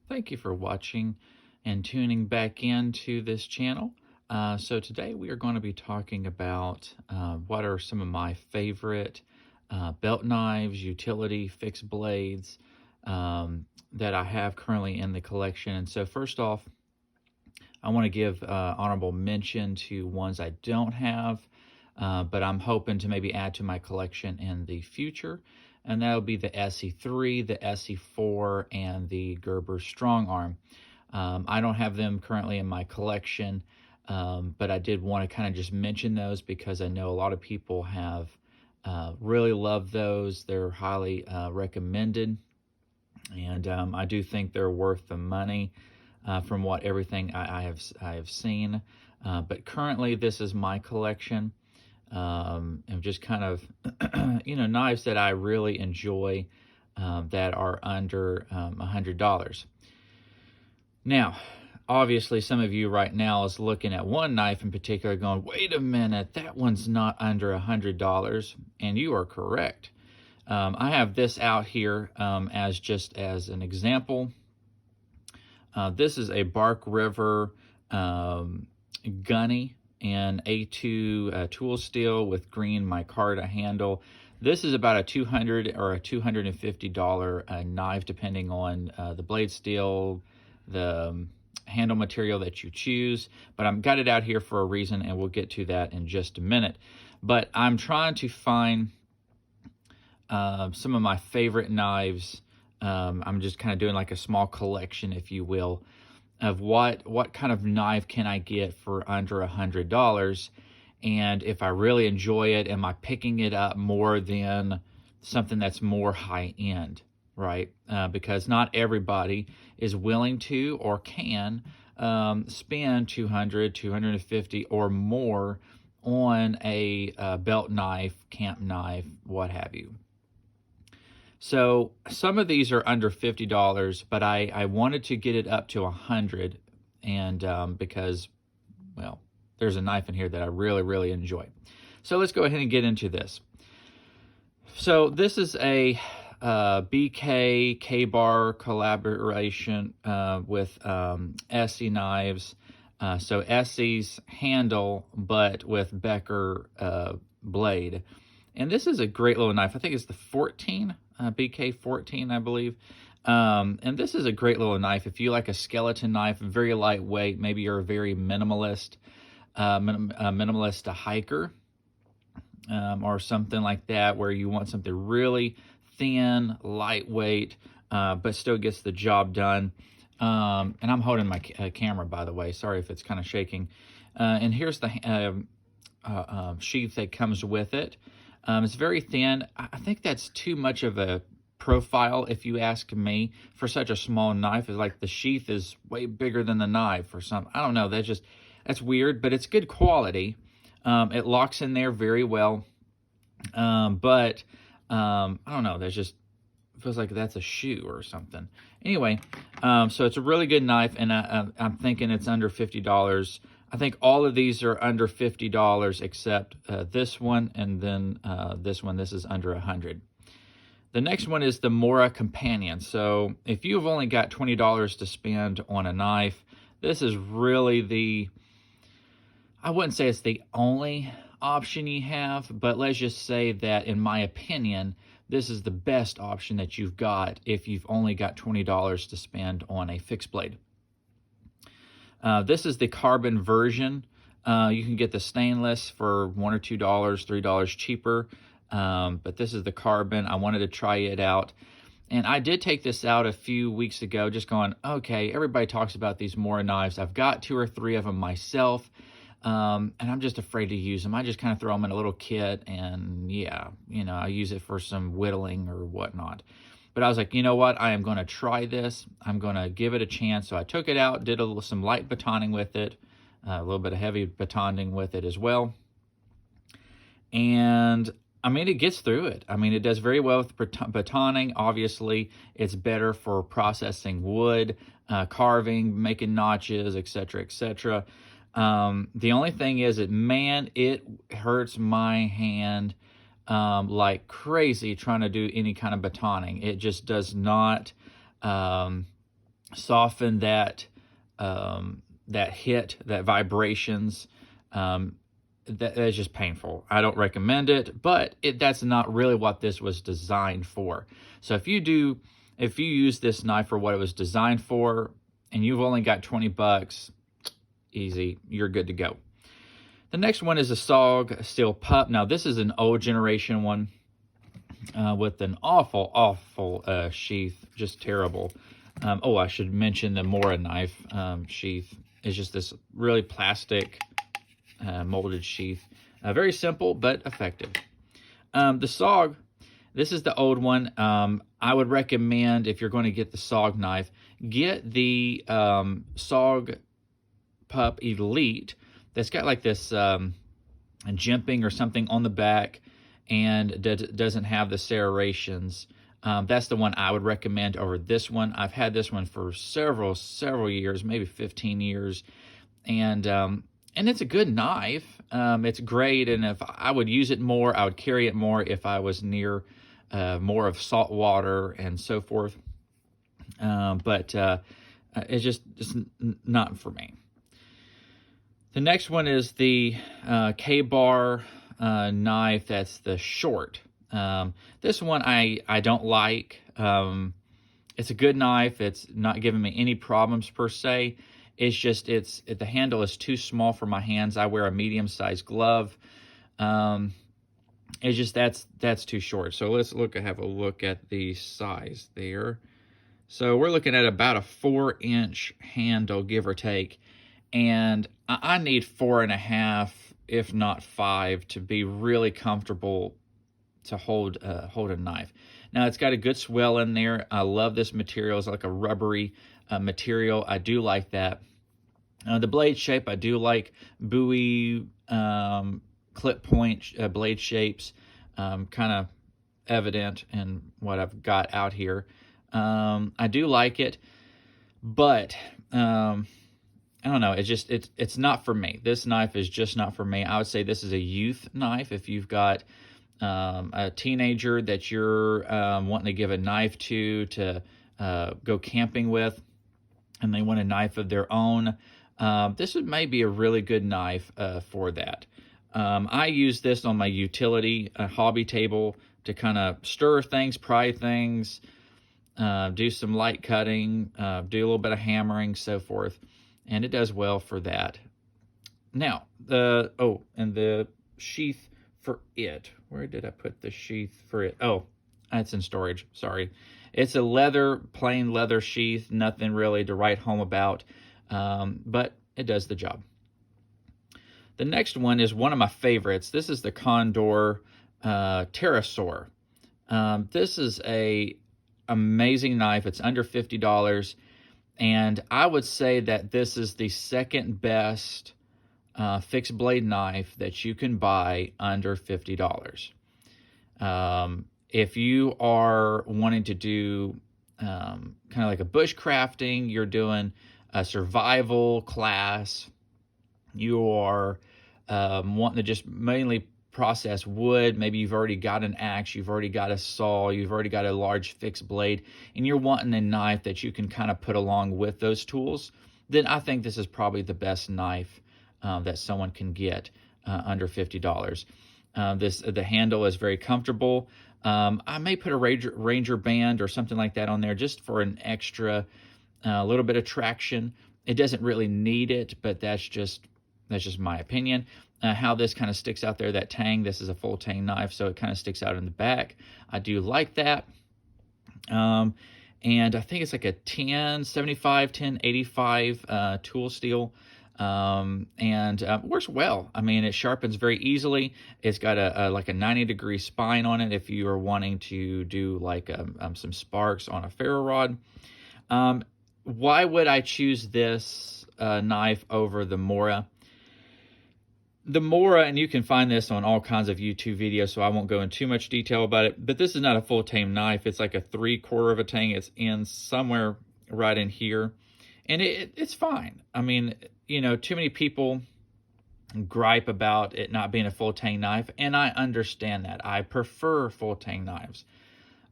Thank you for watching and tuning back into this channel. So today we are going to be talking about what are some of my favorite belt knives, utility, fixed blades that I have currently in the collection. And so first off, I want to give honorable mention to ones I don't have, but I'm hoping to maybe add to my collection in the future. And that'll be the SE3, the SE4, and the Gerber Strong Arm. I don't have them currently in my collection, but I did want to kind of just mention those because I know a lot of people have really loved those. They're highly recommended, and I do think they're worth the money from what everything I have seen. But currently, this is my collection. And just kind of, knives that I really enjoy that are under $100. Now, obviously, some of you right now is looking at one knife in particular going, wait a minute, that one's not under $100. And you are correct. I have this out here as just as an example. This is a Bark River Gunny and A2 tool steel with green micarta handle. This is about a $200 or a $250 knife, depending on the blade steel, the handle material that you choose. But I've got it out here for a reason, and we'll get to that in just a minute. But I'm trying to find some of my favorite knives. I'm just kind of doing like a small collection, if you will, of what kind of knife can I get for under $100, and if I really enjoy it, am I picking it up more than something that's more high end, right? Because not everybody is willing to or can spend $200, $250 or more on a belt knife, camp knife, what have you. So some of these are under $50, but I wanted to get it up to $100, and because, well, there's a knife in here that I really, really enjoy. So let's go ahead and get into this. So this is a BK K-Bar collaboration with Essie Knives. So Essie's handle, but with Becker blade. And this is a great little knife. I think it's the 14, BK 14, I believe. And this is a great little knife. If you like a skeleton knife, very lightweight, maybe you're a very minimalist, minimalist hiker, or something like that, where you want something really thin, lightweight, but still gets the job done. And I'm holding my camera, by the way. Sorry if it's kind of shaking. And here's the sheath that comes with it. It's very thin. I think that's too much of a profile, if you ask me, for such a small knife. It's like the sheath is way bigger than the knife or something. I don't know. That's weird, but it's good quality. It locks in there very well. But I don't know. Feels like that's a shoe or something. Anyway, so it's a really good knife, and I'm thinking it's under $50. I think all of these are under $50 except this one, and then this one. This is under $100. The next one is the Mora Companion. So if you've only got $20 to spend on a knife, this is really I wouldn't say it's the only option you have, but let's just say that, in my opinion, this is the best option that you've got if you've only got $20 to spend on a fixed blade. This is the carbon version. You can get the stainless for $1 or $2, $3 cheaper, but this is the carbon. I wanted to try it out, and I did take this out a few weeks ago, just going, okay, everybody talks about these Mora knives. I've got 2 or 3 of them myself, and I'm just afraid to use them. I just kind of throw them in a little kit, and yeah, I use it for some whittling or whatnot. But I was like, you know what? I am going to try this. I'm going to give it a chance. So I took it out, did some light batoning with it, a little bit of heavy batoning with it as well. And I mean, it gets through it. I mean, it does very well with batoning. Obviously, it's better for processing wood, carving, making notches, etc., etc. The only thing is that, man, it hurts my hand like crazy trying to do any kind of batoning. It just does not soften that that hit, that vibrations. That is just painful. I don't recommend it, but that's not really what this was designed for. So if you use this knife for what it was designed for, and you've only got 20 bucks, easy, you're good to go. The next one is a SOG Steel Pup. Now this is an old generation one with an awful sheath, just terrible. Oh, I should mention the Mora knife sheath is just this really plastic molded sheath. Very simple, but effective. The SOG, this is the old one. I would recommend, if you're going to get the SOG knife, get the SOG Pup Elite that's got like this jimping or something on the back and doesn't have the serrations. That's the one I would recommend over this one. I've had this one for several years, maybe 15 years, and it's a good knife. It's great, and if I would use it more, I would carry it more if I was near more of salt water and so forth. But it's just not for me. The next one is the Ka-Bar knife. That's the short. This one I don't like. It's a good knife. It's not giving me any problems per se. It's just the handle is too small for my hands. I wear a medium-sized glove. It's just that's too short. So let's have a look at the size there. So we're looking at about a 4-inch handle, give or take, and I need 4.5, if not 5, to be really comfortable to hold a knife. Now it's got a good swell in there. I love this material. It's like a rubbery material. I do like that. The blade shape, I do like Bowie clip point blade shapes, kind of evident in what I've got out here. I do like it, but I don't know. It's not for me. This knife is just not for me. I would say this is a youth knife. If you've got a teenager that you're wanting to give a knife to go camping with, and they want a knife of their own, this may be a really good knife for that. I use this on my utility hobby table to kind of stir things, pry things, do some light cutting, do a little bit of hammering, so forth, and it does well for that. Now, and the sheath for it. Where did I put the sheath for it? Oh, it's in storage. Sorry. It's a plain leather sheath, nothing really to write home about, but it does the job. The next one is one of my favorites. This is the Condor Pterosaur. This is a amazing knife. It's under $50, and I would say that this is the second best fixed blade knife that you can buy under $50. If you are wanting to do kind of like a bushcrafting, you're doing a survival class, you are wanting to just mainly process wood, maybe you've already got an axe, you've already got a saw, you've already got a large fixed blade, and you're wanting a knife that you can kind of put along with those tools, then I think this is probably the best knife that someone can get under $50. The handle is very comfortable. I may put a Ranger band or something like that on there just for an extra little bit of traction. It doesn't really need it, but that's just my opinion. How this kind of sticks out there, that tang, this is a full tang knife, so it kind of sticks out in the back. I do like that. And I think it's like a 1075, 1085 tool steel. And works well. I mean, it sharpens very easily. It's got a like a 90-degree spine on it if you are wanting to do like some sparks on a ferro rod. Why would I choose this knife over the Mora? The Mora, and you can find this on all kinds of YouTube videos, so I won't go into too much detail about it, but this is not a full tang knife. It's like a 3/4 of a tang. It's in somewhere right in here, and it's fine. I mean, you know, too many people gripe about it not being a full tang knife, and I understand that. I prefer full tang knives.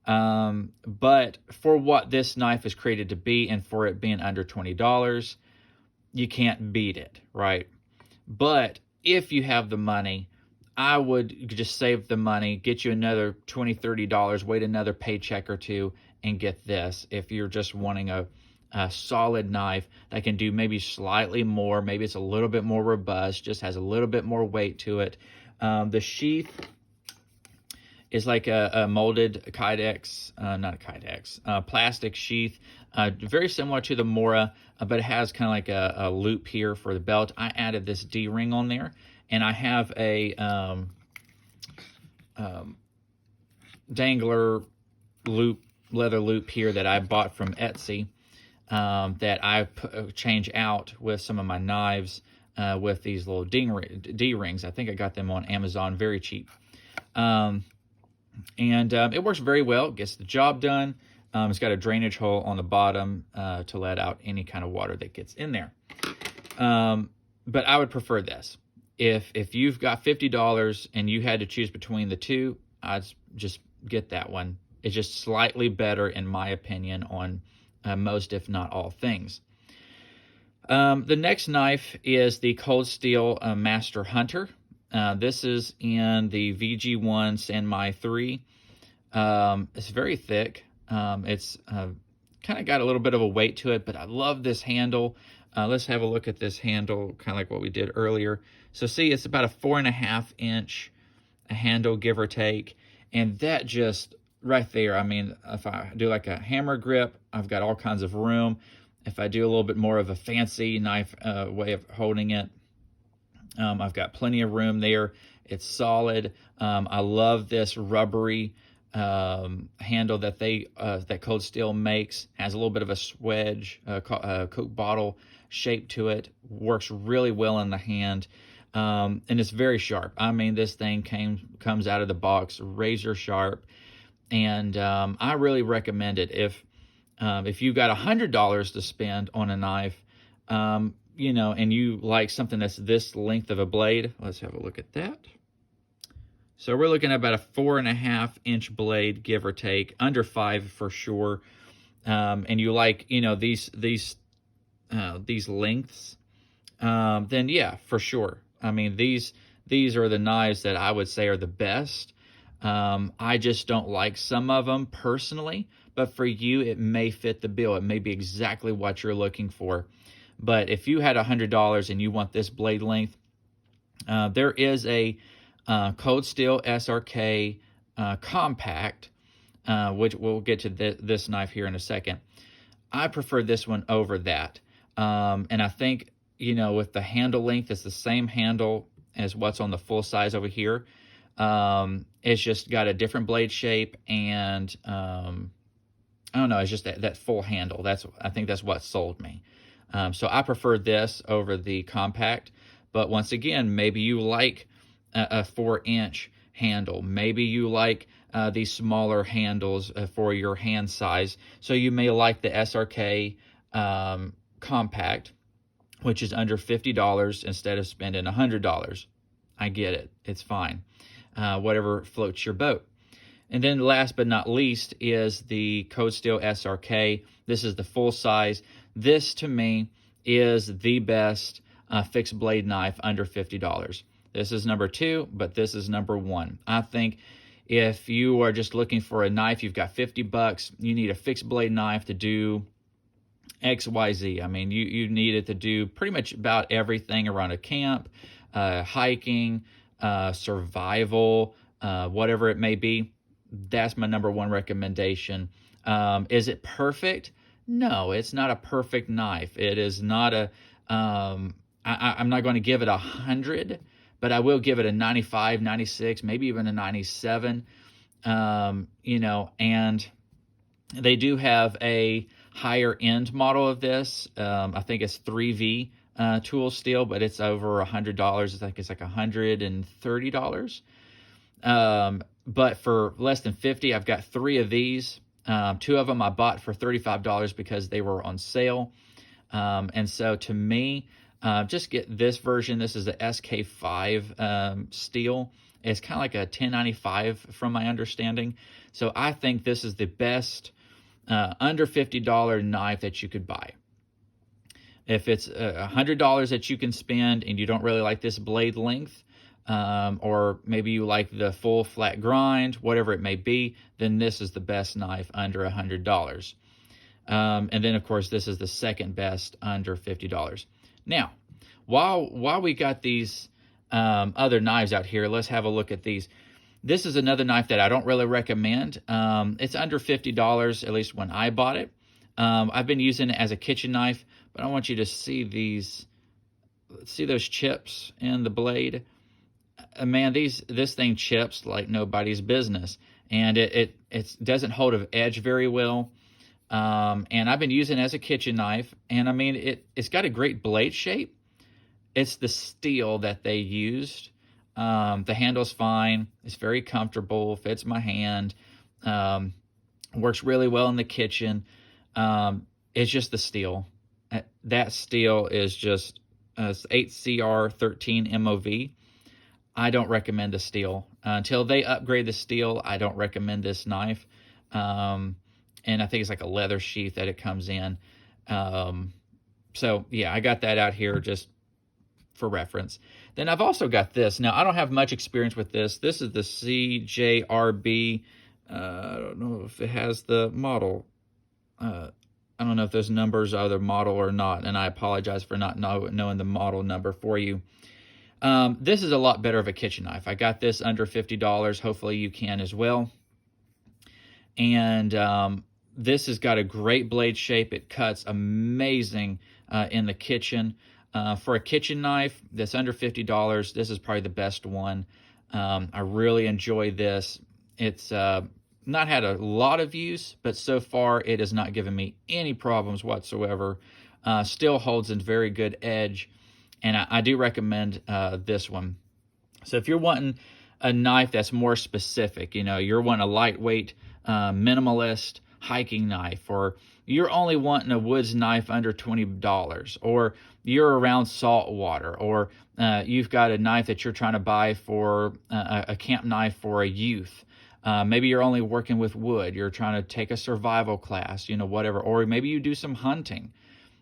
But for what this knife is created to be, and for it being under $20, you can't beat it, right? But if you have the money, I would just save the money, get you another $20, $30, wait another paycheck or two, and get this. If you're just wanting a solid knife that can do maybe slightly more, maybe it's a little bit more robust, just has a little bit more weight to it. The sheath is like a molded Kydex, not a Kydex, plastic sheath, very similar to the Mora, but it has kind of like a loop here for the belt. I added this D-ring on there, and I have a dangler loop, leather loop here that I bought from Etsy, that I change out with some of my knives with these little D-rings. I think I got them on Amazon, very cheap. And it works very well. It gets the job done. It's got a drainage hole on the bottom to let out any kind of water that gets in there. But I would prefer this. If you've got $50 and you had to choose between the two, I'd just get that one. It's just slightly better, in my opinion, on most, if not all, things. The next knife is the Cold Steel Master Hunter. This is in the VG1 Sanmai 3. It's very thick. It's kind of got a little bit of a weight to it, but I love this handle. Let's have a look at this handle, kind of like what we did earlier. So see, it's about a 4.5 inch handle, give or take. And that just right there, I mean, if I do like a hammer grip, I've got all kinds of room. If I do a little bit more of a fancy knife way of holding it, I've got plenty of room there. It's solid. I love this rubbery handle that that Cold Steel makes. Has a little bit of a swedge, Coke bottle shape to it. Works really well in the hand, and it's very sharp. I mean, this thing comes out of the box razor sharp, and I really recommend it. If you've got $100 to spend on a knife, you know, and you like something that's this length of a blade, let's have a look at that. So we're looking at about a 4.5 inch blade, give or take, under 5 for sure. And you like, you know, these lengths, then yeah, for sure. I mean, these are the knives that I would say are the best. I just don't like some of them personally, but for you, it may fit the bill. It may be exactly what you're looking for. But if you had $100 and you want this blade length, there is a Cold Steel SRK compact, which we'll get to this knife here in a second. I prefer this one over that. And I think, you know, with the handle length, it's the same handle as what's on the full size over here. It's just got a different blade shape, and I don't know, it's just that full handle. I think that's what sold me. So I prefer this over the compact. But once again, maybe you like a 4-inch handle. Maybe you like these smaller handles for your hand size. So you may like the SRK compact, which is under $50 instead of spending $100. I get it. It's fine. Whatever floats your boat. And then last but not least is the Cold Steel SRK. This is the full size. This, to me, is the best fixed blade knife under $50. This is number 2, but this is number 1. I think if you are just looking for a knife, you've got $50, you need a fixed blade knife to do XYZ. I mean, you need it to do pretty much about everything around a camp, hiking, survival, whatever it may be. That's my number 1 recommendation. Is it perfect? No, it's not a perfect knife. It is not a, I'm not going to give it 100, but I will give it a 95, 96, maybe even a 97. You know, and they do have a higher end model of this. I think it's 3V tool steel, but it's over $100. I think it's like $130. But for less than 50, I've got 3 of these. 2 of them I bought for $35 because they were on sale. And so to me, just get this version. This is the SK5 steel. It's kind of like a 1095 from my understanding. So I think this is the best under $50 knife that you could buy. If it's $100 that you can spend and you don't really like this blade length, or maybe you like the full flat grind, whatever it may be, then this is the best knife under $100. And then, of course, this is the second best under $50. Now, while we got these other knives out here, let's have a look at these. This is another knife that I don't really recommend. It's under $50, at least when I bought it. I've been using it as a kitchen knife, but I want you to see these. See those chips in the blade? Man, this thing chips like nobody's business, and it doesn't hold an edge very well. And I've been using it as a kitchen knife, and I mean it's got a great blade shape. It's the steel that they used. The handle's fine. It's very comfortable. Fits my hand. Works really well in the kitchen. It's just the steel. That steel is just 8CR13 MOV. I don't recommend the steel. Until they upgrade the steel, I don't recommend this knife. And I think it's like a leather sheath that it comes in. So, yeah, I got that out here just for reference. Then I've also got this. Now, I don't have much experience with this. This is the CJRB. I don't know if it has the model. I don't know if those numbers are the model or not, and I apologize for not knowing the model number for you. This is a lot better of a kitchen knife. I got this under $50. Hopefully you can as well. And this has got a great blade shape. It cuts amazing in the kitchen. For a kitchen knife that's under $50, this is probably the best one. I really enjoy this. It's not had a lot of use, but so far it has not given me any problems whatsoever. Still holds a very good edge, and I do recommend this one. So if you're wanting a knife that's more specific, you're wanting a lightweight, minimalist hiking knife, or you're only wanting a woods knife under $20, or you're around salt water, or you've got a knife that you're trying to buy for a camp knife for a youth. Maybe you're only working with wood. You're trying to take a survival class, whatever. Or maybe you do some hunting,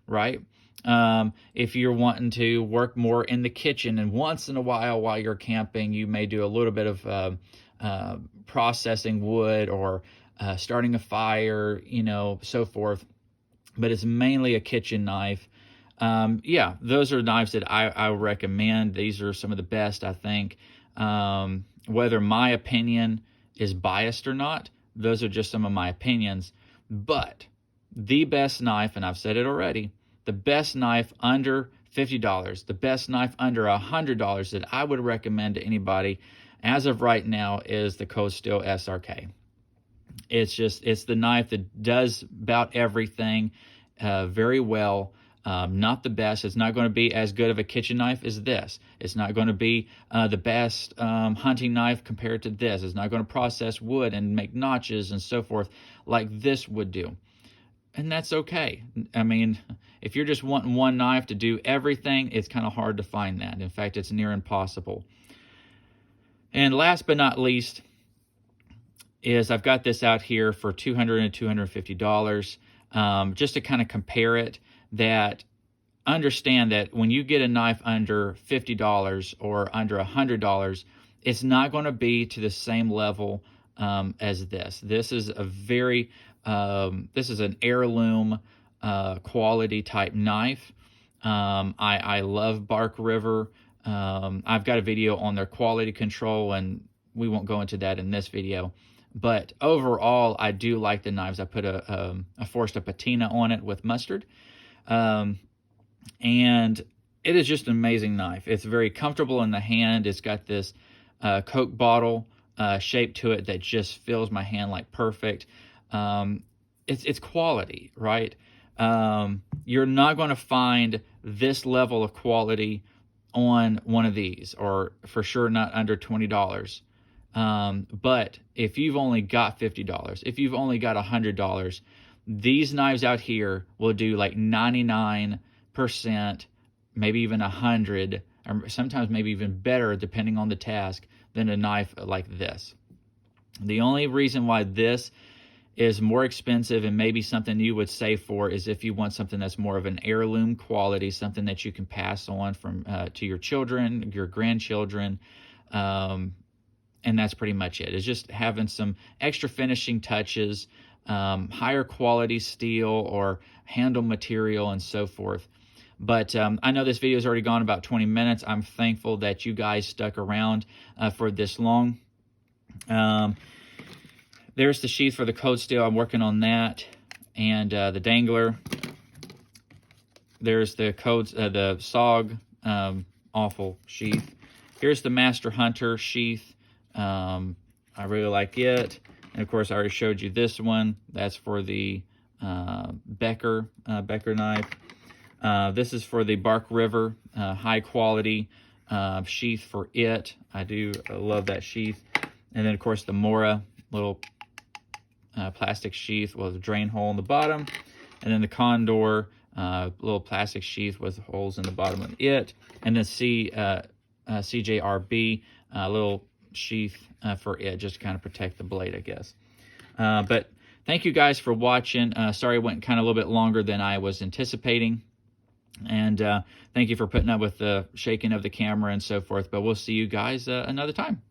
right? If you're wanting to work more in the kitchen, and once in a while you're camping, you may do a little bit of processing wood, or starting a fire, so forth. But it's mainly a kitchen knife. Yeah, those are knives that I recommend. These are some of the best, I think. Whether my opinion is biased or not, those are just some of my opinions. But the best knife, and I've said it already, the best knife under $50, the best knife under $100 that I would recommend to anybody as of right now is the Cold Steel SRK. It's the knife that does about everything very well. Not the best. It's not going to be as good of a kitchen knife as this. It's not going to be the best hunting knife compared to this. It's not going to process wood and make notches and so forth like this would do. And that's okay. I mean, if you're just wanting one knife to do everything, it's kind of hard to find that. In fact, it's near impossible. And last but not least is I've got this out here for $200 and $250, just to kind of compare it. That understand that when you get a knife under $50 or under $100, it's not going to be to the same level as this. This is a very this is an heirloom quality type knife. I love Bark River. I've got a video on their quality control, and we won't go into that in this video. But overall, I do like the knives. I put I forced a patina on it with mustard. And it is just an amazing knife. It's very comfortable in the hand. It's got this Coke bottle shape to it that just fills my hand like perfect. It's quality, right? You're not going to find this level of quality on one of these, or for sure not under $20. But if you've only got $50, if you've only got $100, these knives out here will do like 99%, maybe even 100, or sometimes maybe even better, depending on the task, than a knife like this. The only reason why this is more expensive and maybe something you would save for is if you want something that's more of an heirloom quality, something that you can pass on from to your children, your grandchildren, and that's pretty much it. It's just having some extra finishing touches, higher quality steel or handle material and so forth. But I know this video has already gone about 20 minutes. I'm thankful that you guys stuck around for this long. There's the sheath for the cold steel. I'm working on that. And the dangler. There's the the SOG awful sheath. Here's the Master Hunter sheath. I really like it. And of course, I already showed you this one. That's for the Becker knife. This is for the Bark River high quality sheath for it. I love that sheath. And then of course the Mora little plastic sheath with a drain hole in the bottom, and then the Condor little plastic sheath with holes in the bottom of it, and then CJRB little sheath for it, just to kind of protect the blade, I guess. But thank you guys for watching. Sorry it went kind of a little bit longer than I was anticipating, and thank you for putting up with the shaking of the camera and so forth, but we'll see you guys another time.